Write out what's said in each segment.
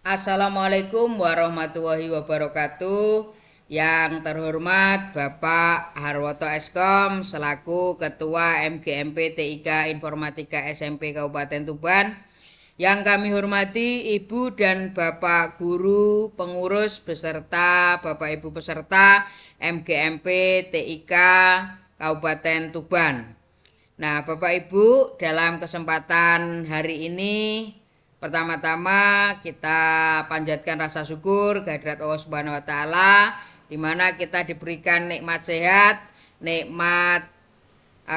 Assalamualaikum warahmatullahi wabarakatuh. Yang terhormat Bapak Harwoto Eskom selaku Ketua MGMP TIK Informatika SMP Kabupaten Tuban. Yang kami hormati Ibu dan Bapak Guru, pengurus beserta Bapak Ibu peserta MGMP TIK Kabupaten Tuban. Nah, Bapak Ibu, dalam kesempatan hari ini pertama-tama kita panjatkan rasa syukur kehadirat Allah Subhanahu wa taala di mana kita diberikan nikmat sehat, nikmat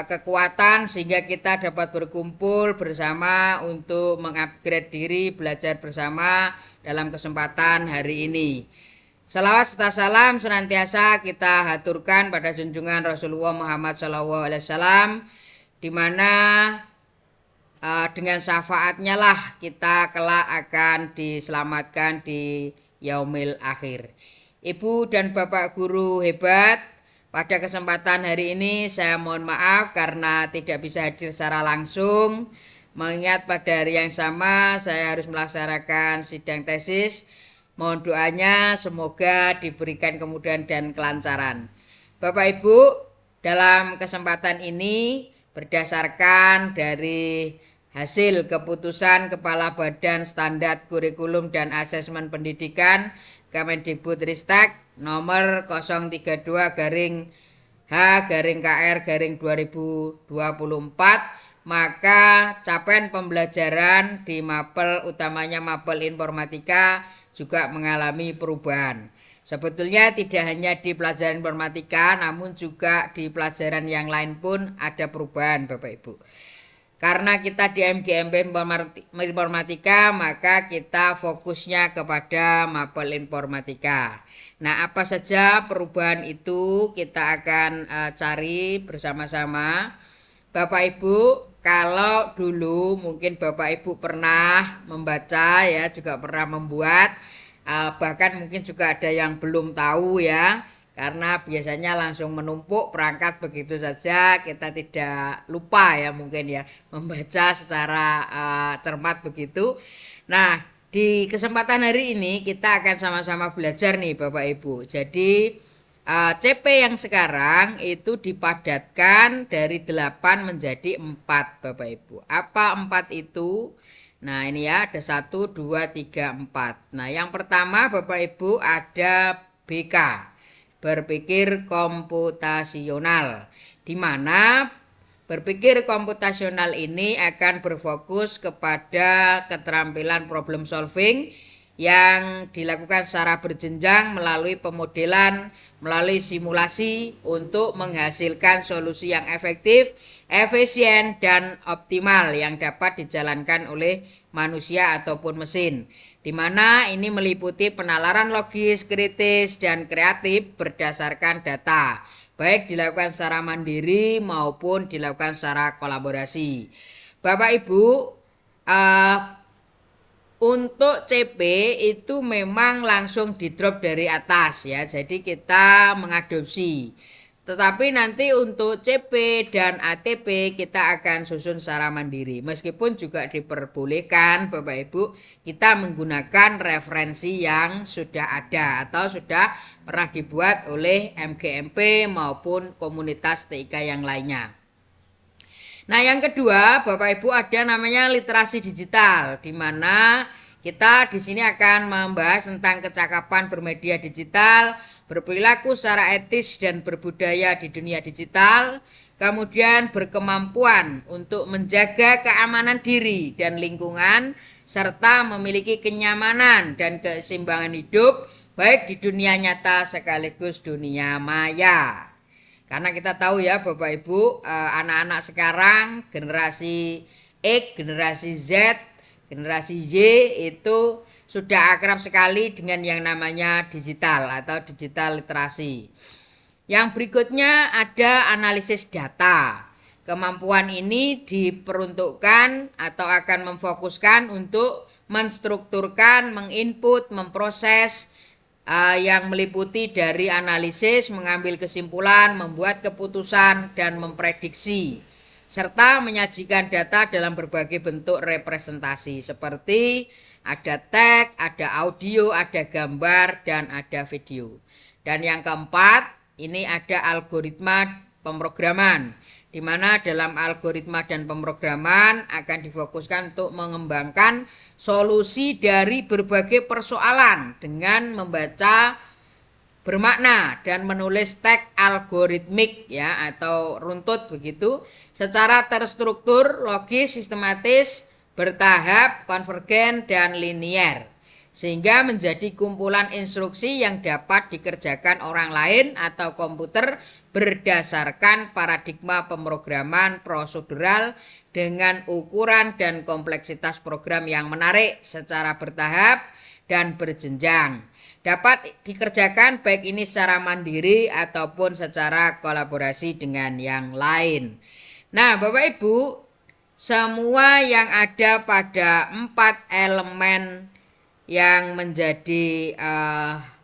kekuatan sehingga kita dapat berkumpul bersama untuk mengupgrade diri, belajar bersama dalam kesempatan hari ini. Salawat serta salam senantiasa kita haturkan pada junjungan Rasulullah Muhammad SAW, di mana dengan syafaatnya lah kita kelak akan diselamatkan di yaumil akhir. Ibu dan Bapak Guru hebat, pada kesempatan hari ini saya mohon maaf karena tidak bisa hadir secara langsung, mengingat pada hari yang sama saya harus melaksanakan sidang tesis. Mohon doanya semoga diberikan kemudahan dan kelancaran. Bapak Ibu, dalam kesempatan ini berdasarkan dari hasil keputusan Kepala Badan Standar Kurikulum dan Asesmen Pendidikan Kemendikbudristek nomor 032-H-KR-2024, maka capaian pembelajaran di mapel utamanya mapel informatika juga mengalami perubahan. Sebetulnya tidak hanya di pelajaran informatika, namun juga di pelajaran yang lain pun ada perubahan Bapak Ibu. Karena kita di MGMP Informatika, maka kita fokusnya kepada mapel informatika. Nah, apa saja perubahan itu kita akan cari bersama-sama. Bapak Ibu, kalau dulu mungkin Bapak Ibu pernah membaca ya, juga pernah membuat, bahkan mungkin juga ada yang belum tahu ya, karena biasanya langsung menumpuk perangkat begitu saja, kita tidak lupa ya mungkin ya membaca secara cermat begitu. Nah, di kesempatan hari ini kita akan sama-sama belajar nih Bapak Ibu. Jadi CP yang sekarang itu dipadatkan dari 8 menjadi 4 Bapak Ibu. Apa 4 itu? Nah, ini ya ada 1, 2, 3, 4. Nah, yang pertama Bapak Ibu ada BK, berpikir komputasional, di mana berpikir komputasional ini akan berfokus kepada keterampilan problem solving yang dilakukan secara berjenjang melalui pemodelan, melalui simulasi untuk menghasilkan solusi yang efektif, efisien, dan optimal yang dapat dijalankan oleh manusia ataupun mesin, di mana ini meliputi penalaran logis, kritis, dan kreatif berdasarkan data, baik dilakukan secara mandiri maupun dilakukan secara kolaborasi. Bapak Ibu, untuk CP itu memang langsung di drop dari atas ya, jadi kita mengadopsi. Tetapi nanti untuk CP dan ATP kita akan susun secara mandiri. Meskipun juga diperbolehkan Bapak Ibu kita menggunakan referensi yang sudah ada atau sudah pernah dibuat oleh MGMP maupun komunitas TIK yang lainnya. Nah, yang kedua Bapak Ibu ada namanya literasi digital, di mana kita di sini akan membahas tentang kecakapan bermedia digital, berperilaku secara etis dan berbudaya di dunia digital, kemudian berkemampuan untuk menjaga keamanan diri dan lingkungan, serta memiliki kenyamanan dan keseimbangan hidup baik di dunia nyata sekaligus dunia maya. Karena kita tahu ya Bapak Ibu, anak-anak sekarang generasi X, generasi Z, generasi Y itu sudah akrab sekali dengan yang namanya digital atau digital literasi. Yang berikutnya ada analisis data. Kemampuan ini diperuntukkan atau akan memfokuskan untuk menstrukturkan, menginput, memproses yang meliputi dari analisis, mengambil kesimpulan, membuat keputusan, dan memprediksi, serta menyajikan data dalam berbagai bentuk representasi seperti Ada teks, ada audio, ada gambar, dan ada video. Dan yang keempat, ini ada algoritma pemrograman, di mana dalam algoritma dan pemrograman akan difokuskan untuk mengembangkan solusi dari berbagai persoalan dengan membaca bermakna dan menulis teks algoritmik ya atau runtut begitu secara terstruktur, logis, sistematis, bertahap, konvergen, dan linier, sehingga menjadi kumpulan instruksi yang dapat dikerjakan orang lain atau komputer berdasarkan paradigma pemrograman prosedural dengan ukuran dan kompleksitas program yang menarik secara bertahap dan berjenjang. Dapat dikerjakan baik ini secara mandiri ataupun secara kolaborasi dengan yang lain. Nah, Bapak Ibu, semua yang ada pada 4 elemen yang menjadi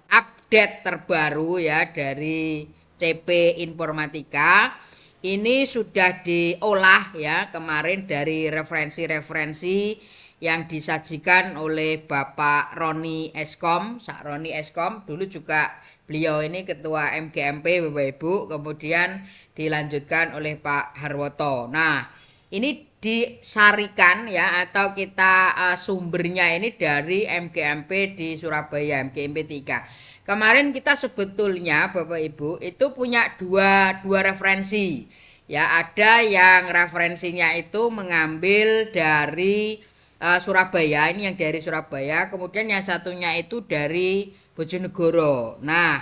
update terbaru ya dari CP Informatika ini sudah diolah ya kemarin dari referensi-referensi yang disajikan oleh Bapak Roni Eskom. Sak Roni Eskom dulu juga beliau ini ketua MGMP Bapak Ibu, kemudian dilanjutkan oleh Pak Harwoto. Nah, ini disarikan ya atau kita sumbernya ini dari MGMP di Surabaya, MGMP 3. Kemarin kita sebetulnya Bapak Ibu itu punya dua referensi. Ya, ada yang referensinya itu mengambil dari Surabaya, ini yang dari Surabaya, kemudian yang satunya itu dari Bojonegoro. Nah,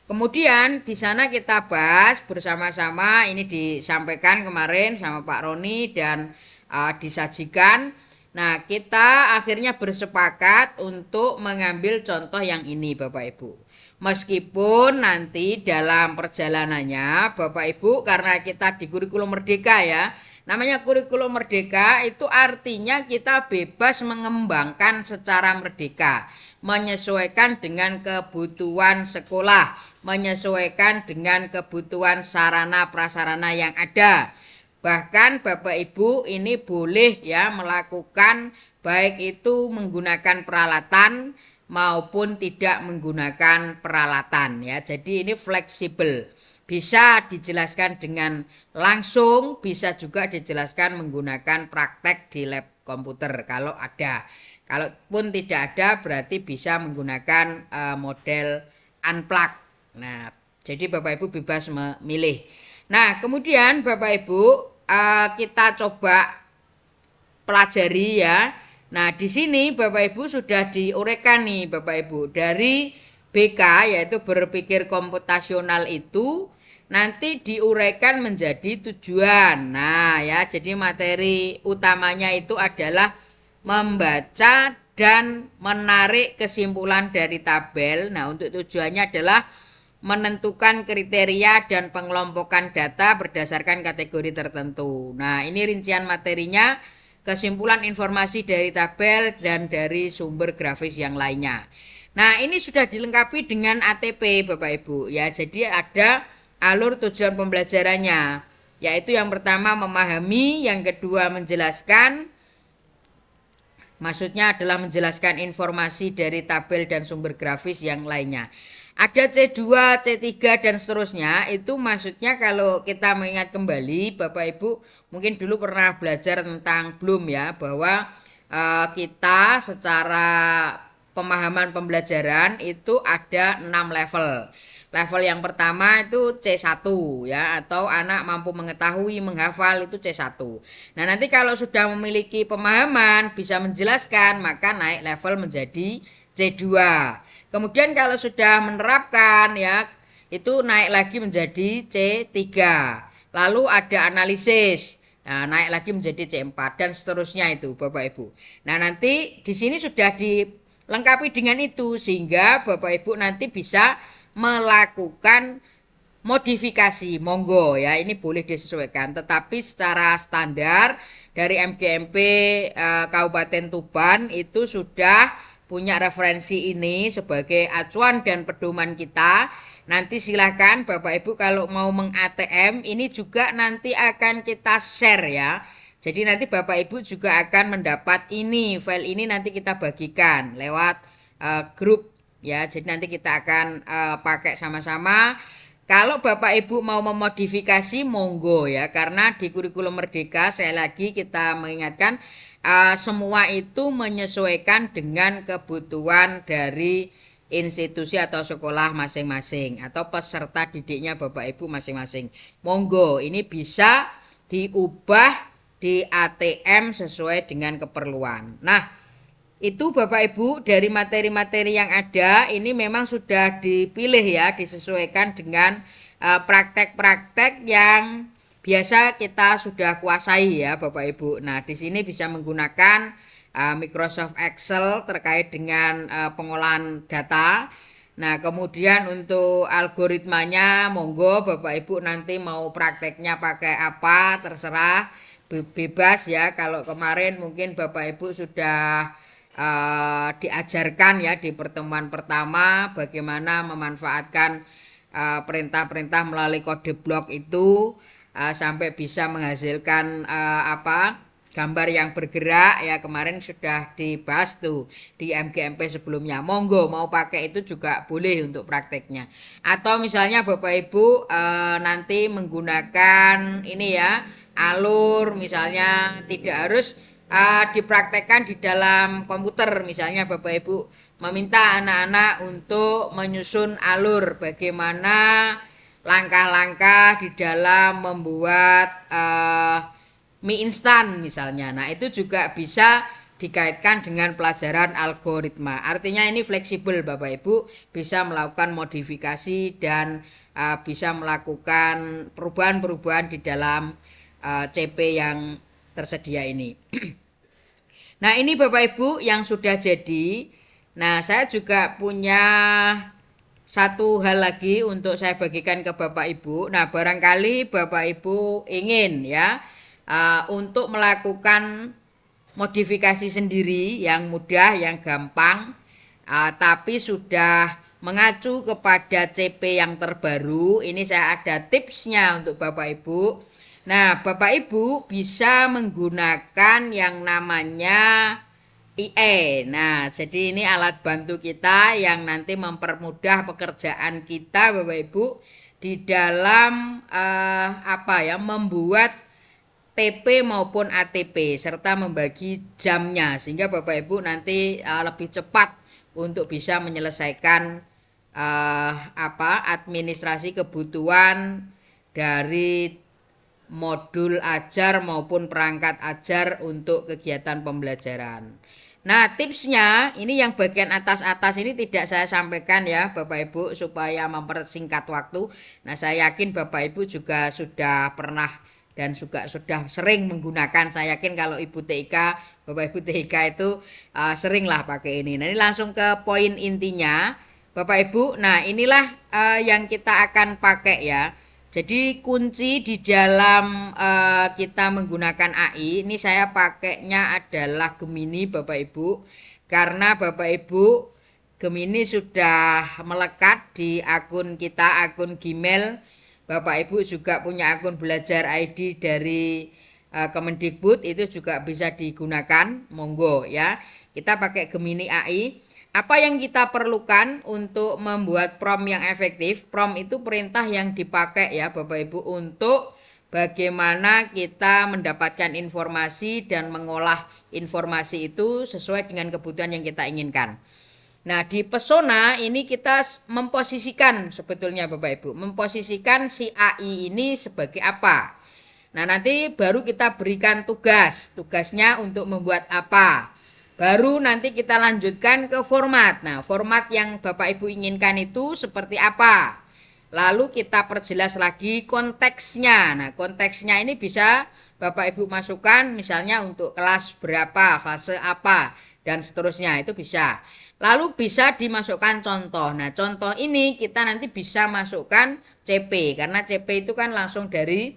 kemudian di sana kita bahas bersama-sama, ini disampaikan kemarin sama Pak Roni dan disajikan. Nah, kita akhirnya bersepakat untuk mengambil contoh yang ini Bapak Ibu. Meskipun nanti dalam perjalanannya Bapak Ibu, karena kita di kurikulum merdeka ya, namanya kurikulum merdeka itu artinya kita bebas mengembangkan secara merdeka, menyesuaikan dengan kebutuhan sekolah, menyesuaikan dengan kebutuhan sarana prasarana yang ada. Bahkan Bapak Ibu ini boleh ya melakukan baik itu menggunakan peralatan maupun tidak menggunakan peralatan ya. Jadi ini fleksibel. Bisa dijelaskan dengan langsung, bisa juga dijelaskan menggunakan praktek di lab komputer kalau ada. Kalaupun tidak ada berarti bisa menggunakan model unplug. Nah, jadi Bapak Ibu bebas memilih. Nah, kemudian Bapak Ibu kita coba pelajari ya. Nah, di sini Bapak Ibu sudah diuraikan nih Bapak Ibu dari BK yaitu berpikir komputasional itu nanti diuraikan menjadi tujuan. Nah, ya, jadi materi utamanya itu adalah membaca dan menarik kesimpulan dari tabel. Nah, untuk tujuannya adalah menentukan kriteria dan pengelompokan data berdasarkan kategori tertentu. Nah, ini rincian materinya, kesimpulan informasi dari tabel dan dari sumber grafis yang lainnya. Nah, ini sudah dilengkapi dengan ATP Bapak Ibu ya. Jadi ada alur tujuan pembelajarannya, yaitu yang pertama memahami, yang kedua menjelaskan, maksudnya adalah menjelaskan informasi dari tabel dan sumber grafis yang lainnya. Ada C2, C3 dan seterusnya, itu maksudnya kalau kita mengingat kembali Bapak Ibu mungkin dulu pernah belajar tentang Bloom ya, bahwa kita secara pemahaman pembelajaran itu ada 6 level. Level yang pertama itu C1 ya, atau anak mampu mengetahui, menghafal, itu C1. Nah, nanti kalau sudah memiliki pemahaman, bisa menjelaskan, maka naik level menjadi C2. Kemudian kalau sudah menerapkan ya, itu naik lagi menjadi C3. Lalu ada analisis. Nah, naik lagi menjadi C4 dan seterusnya itu Bapak Ibu. Nah, nanti di sini sudah dilengkapi dengan itu sehingga Bapak Ibu nanti bisa melakukan modifikasi, monggo ya, ini boleh disesuaikan, tetapi secara standar dari MGMP Kabupaten Tuban itu sudah punya referensi ini sebagai acuan dan pedoman kita. Nanti silakan Bapak Ibu kalau mau meng-ATM ini juga nanti akan kita share ya Jadi nanti Bapak Ibu juga akan mendapat ini, file ini nanti kita bagikan lewat grup ya. Jadi nanti kita akan pakai sama-sama. Kalau Bapak Ibu mau memodifikasi monggo ya, karena di kurikulum Merdeka saya lagi kita mengingatkan semua itu menyesuaikan dengan kebutuhan dari institusi atau sekolah masing-masing atau peserta didiknya Bapak Ibu masing-masing. Monggo, ini bisa diubah di ATM sesuai dengan keperluan. Nah, itu Bapak Ibu dari materi-materi yang ada ini memang sudah dipilih ya, disesuaikan dengan praktek-praktek yang biasa kita sudah kuasai ya Bapak Ibu. Nah, di sini bisa menggunakan Microsoft Excel terkait dengan pengolahan data. Nah, kemudian untuk algoritmanya monggo Bapak Ibu nanti mau prakteknya pakai apa terserah, bebas ya. Kalau kemarin mungkin Bapak Ibu sudah diajarkan ya di pertemuan pertama bagaimana memanfaatkan perintah-perintah melalui kode blok itu sampai bisa menghasilkan gambar yang bergerak ya, kemarin sudah dibahas tuh di MGMP sebelumnya. Monggo mau pakai itu juga boleh untuk prakteknya. Atau misalnya Bapak Ibu nanti menggunakan ini ya, alur misalnya tidak harus dipraktekkan di dalam komputer. Misalnya Bapak Ibu meminta anak-anak untuk menyusun alur bagaimana langkah-langkah di dalam membuat mie instan misalnya. Nah, itu juga bisa dikaitkan dengan pelajaran algoritma. Artinya ini fleksibel Bapak Ibu, bisa melakukan modifikasi dan bisa melakukan perubahan-perubahan di dalam CP yang tersedia ini. Nah, ini Bapak Ibu yang sudah jadi. Nah, saya juga punya satu hal lagi untuk saya bagikan ke Bapak Ibu. Nah, barangkali Bapak Ibu ingin ya untuk melakukan modifikasi sendiri yang mudah, yang gampang, tapi sudah mengacu kepada CP yang terbaru. Ini saya ada tipsnya untuk Bapak Ibu. Nah, Bapak Ibu bisa menggunakan yang namanya IE. Nah, jadi ini alat bantu kita yang nanti mempermudah pekerjaan kita Bapak Ibu di dalam membuat TP maupun ATP serta membagi jamnya sehingga Bapak Ibu nanti lebih cepat untuk bisa menyelesaikan administrasi kebutuhan dari modul ajar maupun perangkat ajar untuk kegiatan pembelajaran. Nah, tipsnya ini yang bagian atas-atas ini tidak saya sampaikan ya Bapak Ibu supaya mempersingkat waktu. Nah, saya yakin Bapak Ibu juga sudah pernah dan juga sudah sering menggunakan. Saya yakin kalau Ibu TIK, Bapak Ibu TIK itu sering lah pakai ini. Nah, ini langsung ke poin intinya Bapak Ibu. Nah, inilah yang kita akan pakai ya. Jadi kunci di dalam kita menggunakan AI ini saya pakainya adalah Gemini Bapak Ibu. Karena Bapak Ibu Gemini sudah melekat di akun kita, akun Gmail. Bapak Ibu juga punya akun belajar ID dari Kemendikbud, itu juga bisa digunakan, monggo ya. Kita pakai Gemini AI. Apa yang kita perlukan untuk membuat prompt yang efektif? Prompt itu perintah yang dipakai ya Bapak Ibu untuk bagaimana kita mendapatkan informasi dan mengolah informasi itu sesuai dengan kebutuhan yang kita inginkan. Nah, di Pesona ini kita memposisikan sebetulnya Bapak Ibu, memposisikan si AI ini sebagai apa. Nah, nanti baru kita berikan tugasnya untuk membuat apa. Baru nanti kita lanjutkan ke format. Nah, format yang Bapak Ibu inginkan itu seperti apa. Lalu kita perjelas lagi konteksnya. Nah, konteksnya ini bisa Bapak Ibu masukkan misalnya untuk kelas berapa, fase apa, dan seterusnya itu bisa. Lalu bisa dimasukkan contoh. Nah, contoh ini kita nanti bisa masukkan CP karena CP itu kan langsung dari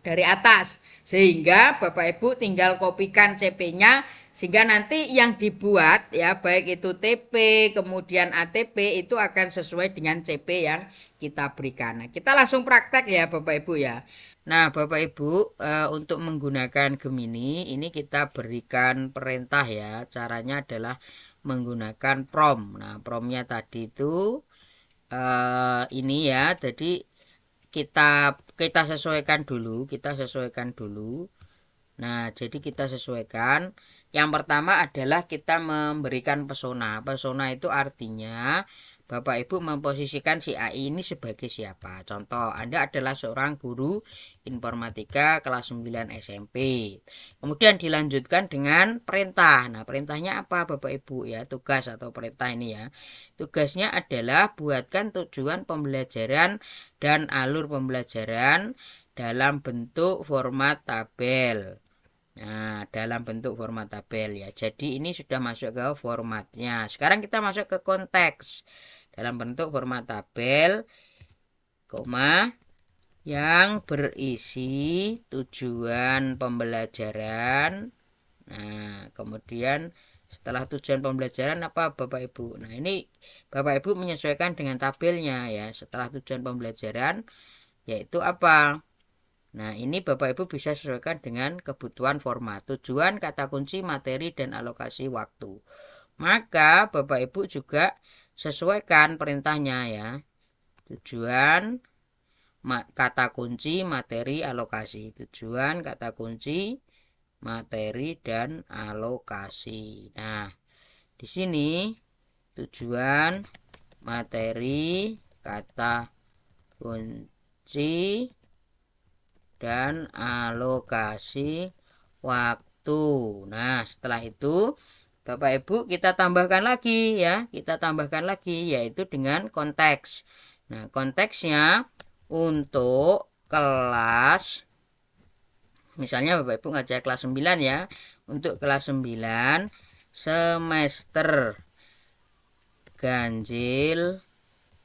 atas. Sehingga Bapak Ibu tinggal kopikan CP-nya sehingga nanti yang dibuat ya baik itu TP kemudian ATP itu akan sesuai dengan CP yang kita berikan. Nah, kita langsung praktek ya Bapak Ibu ya. Nah, Bapak Ibu, untuk menggunakan Gemini ini kita berikan perintah ya. Caranya adalah menggunakan prompt. Nah, promptnya tadi itu ini ya. Jadi kita sesuaikan dulu. Nah, jadi kita sesuaikan. Yang pertama adalah kita memberikan pesona. Pesona itu artinya Bapak Ibu memposisikan si AI ini sebagai siapa. Contoh, Anda adalah seorang guru informatika kelas 9 SMP. Kemudian dilanjutkan dengan perintah. Nah, perintahnya apa Bapak Ibu ya? Tugas atau perintah ini ya. Tugasnya adalah buatkan tujuan pembelajaran dan alur pembelajaran dalam bentuk format tabel. Nah, dalam bentuk format tabel ya. Jadi ini sudah masuk ke formatnya. Sekarang kita masuk ke konteks. Dalam bentuk format tabel, koma, yang berisi tujuan pembelajaran. Nah, kemudian setelah tujuan pembelajaran apa Bapak Ibu? Nah, ini Bapak Ibu menyesuaikan dengan tabelnya ya. Setelah tujuan pembelajaran yaitu apa? Nah, ini Bapak Ibu bisa sesuaikan dengan kebutuhan format, tujuan, kata kunci, materi, dan alokasi waktu. Maka Bapak Ibu juga sesuaikan perintahnya ya. Tujuan, kata kunci, materi, alokasi. Tujuan, kata kunci, materi, dan alokasi. Nah, di sini tujuan, materi, kata kunci, dan alokasi waktu. Nah, setelah itu Bapak Ibu kita tambahkan lagi ya. Kita tambahkan lagi yaitu dengan konteks. Nah, konteksnya untuk kelas, misalnya Bapak Ibu ngajar kelas 9 ya. Untuk kelas 9 semester ganjil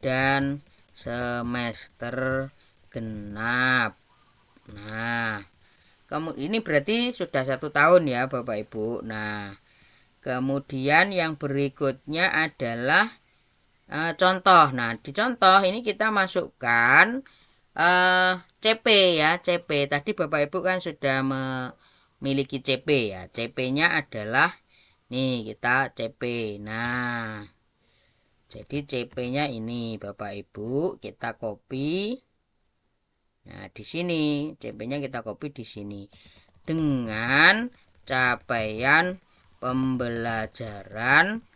dan semester genap. Nah, ini berarti sudah 1 tahun ya Bapak Ibu. Nah, kemudian yang berikutnya adalah contoh. Nah, di contoh ini kita masukkan CP ya. CP tadi Bapak Ibu kan sudah memiliki CP ya. CP-nya adalah nih kita CP. Nah, jadi CP-nya ini Bapak Ibu kita copy. Nah, di sini CP-nya kita copy di sini dengan capaian pembelajaran.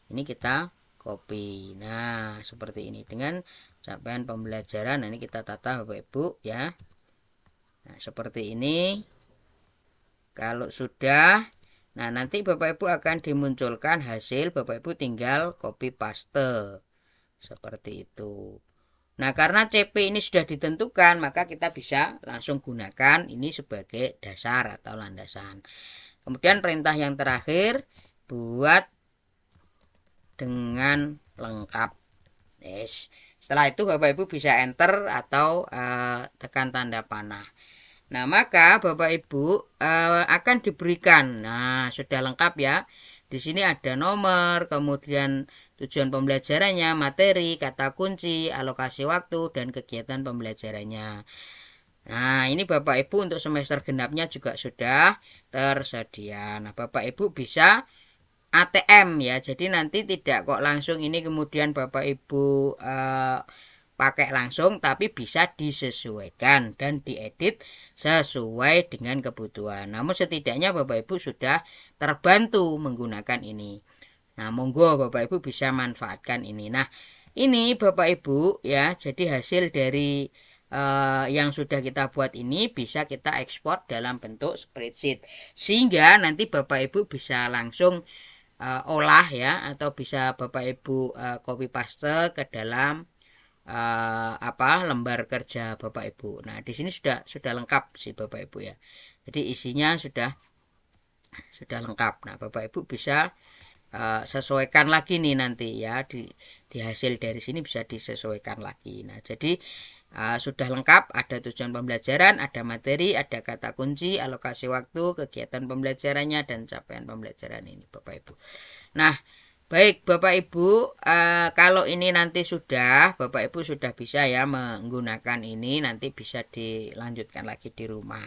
Ini kita copy. Nah, seperti ini dengan capaian pembelajaran. Nah, ini kita tata Bapak Ibu ya. Nah, seperti ini. Kalau sudah, nah nanti Bapak Ibu akan dimunculkan hasil. Bapak Ibu tinggal copy paste. Seperti itu. Nah, karena CP ini sudah ditentukan, maka kita bisa langsung gunakan ini sebagai dasar atau landasan. Kemudian perintah yang terakhir, buat dengan lengkap. Yes. Setelah itu Bapak Ibu bisa enter atau tekan tanda panah. Nah, maka Bapak Ibu akan diberikan. Nah, sudah lengkap ya. Di sini ada nomor, kemudian tujuan pembelajarannya, materi, kata kunci, alokasi waktu, dan kegiatan pembelajarannya. Nah, ini Bapak Ibu untuk semester genapnya juga sudah tersedia. Nah, Bapak Ibu bisa ATM ya. Jadi nanti tidak kok langsung ini kemudian Bapak Ibu pakai langsung, tapi bisa disesuaikan dan diedit sesuai dengan kebutuhan. Namun setidaknya Bapak Ibu sudah terbantu menggunakan ini. Nah, monggo Bapak Ibu bisa manfaatkan ini. Nah, ini Bapak Ibu ya, jadi hasil dari yang sudah kita buat ini bisa kita ekspor dalam bentuk spreadsheet. Sehingga nanti Bapak Ibu bisa langsung olah ya, atau bisa Bapak Ibu copy paste ke dalam lembar kerja Bapak Ibu. Nah, di sini sudah lengkap sih Bapak Ibu ya. Jadi isinya sudah lengkap. Nah, Bapak Ibu bisa sesuaikan lagi nih nanti ya, di hasil dari sini bisa disesuaikan lagi. Nah, jadi sudah lengkap, ada tujuan pembelajaran, ada materi, ada kata kunci, alokasi waktu, kegiatan pembelajarannya, dan capaian pembelajaran ini Bapak Ibu. Nah, Baik Bapak Ibu, kalau ini nanti Bapak Ibu sudah bisa ya menggunakan ini, nanti bisa dilanjutkan lagi di rumah.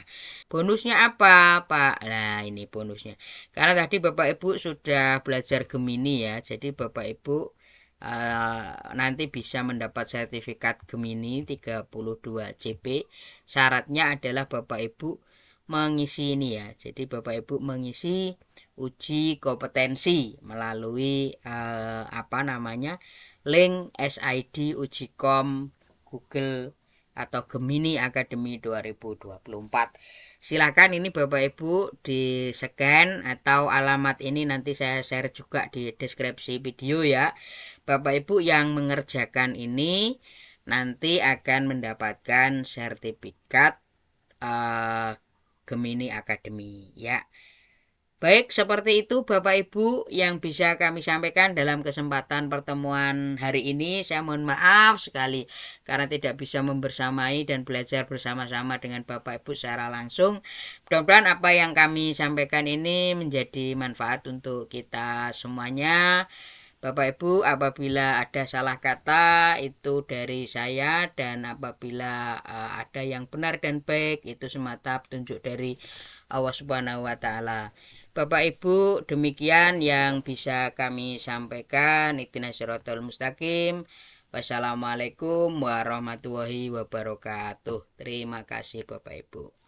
Bonusnya apa Pak? Nah ini bonusnya. Karena tadi Bapak Ibu sudah belajar Gemini ya, jadi Bapak Ibu nanti bisa mendapat sertifikat Gemini 32 CP. Syaratnya adalah Bapak Ibu mengisi ini ya. Jadi Bapak Ibu mengisi uji kompetensi melalui link SID Ujikom Google atau Gemini Academy 2024. Silakan ini Bapak Ibu di scan atau alamat ini nanti saya share juga di deskripsi video ya. Bapak Ibu yang mengerjakan ini nanti akan mendapatkan sertifikat Gemini Academy ya. Baik, seperti itu Bapak Ibu yang bisa kami sampaikan dalam kesempatan pertemuan hari ini. Saya mohon maaf sekali karena tidak bisa membersamai dan belajar bersama-sama dengan Bapak Ibu secara langsung. Mudah-mudahan apa yang kami sampaikan ini menjadi manfaat untuk kita semuanya. Bapak Ibu, apabila ada salah kata itu dari saya, dan apabila ada yang benar dan baik itu semata petunjuk dari Allah Subhanahu wa taala. Bapak Ibu, demikian yang bisa kami sampaikan. Ihdinas siratal mustaqim. Wassalamualaikum warahmatullahi wabarakatuh. Terima kasih Bapak Ibu.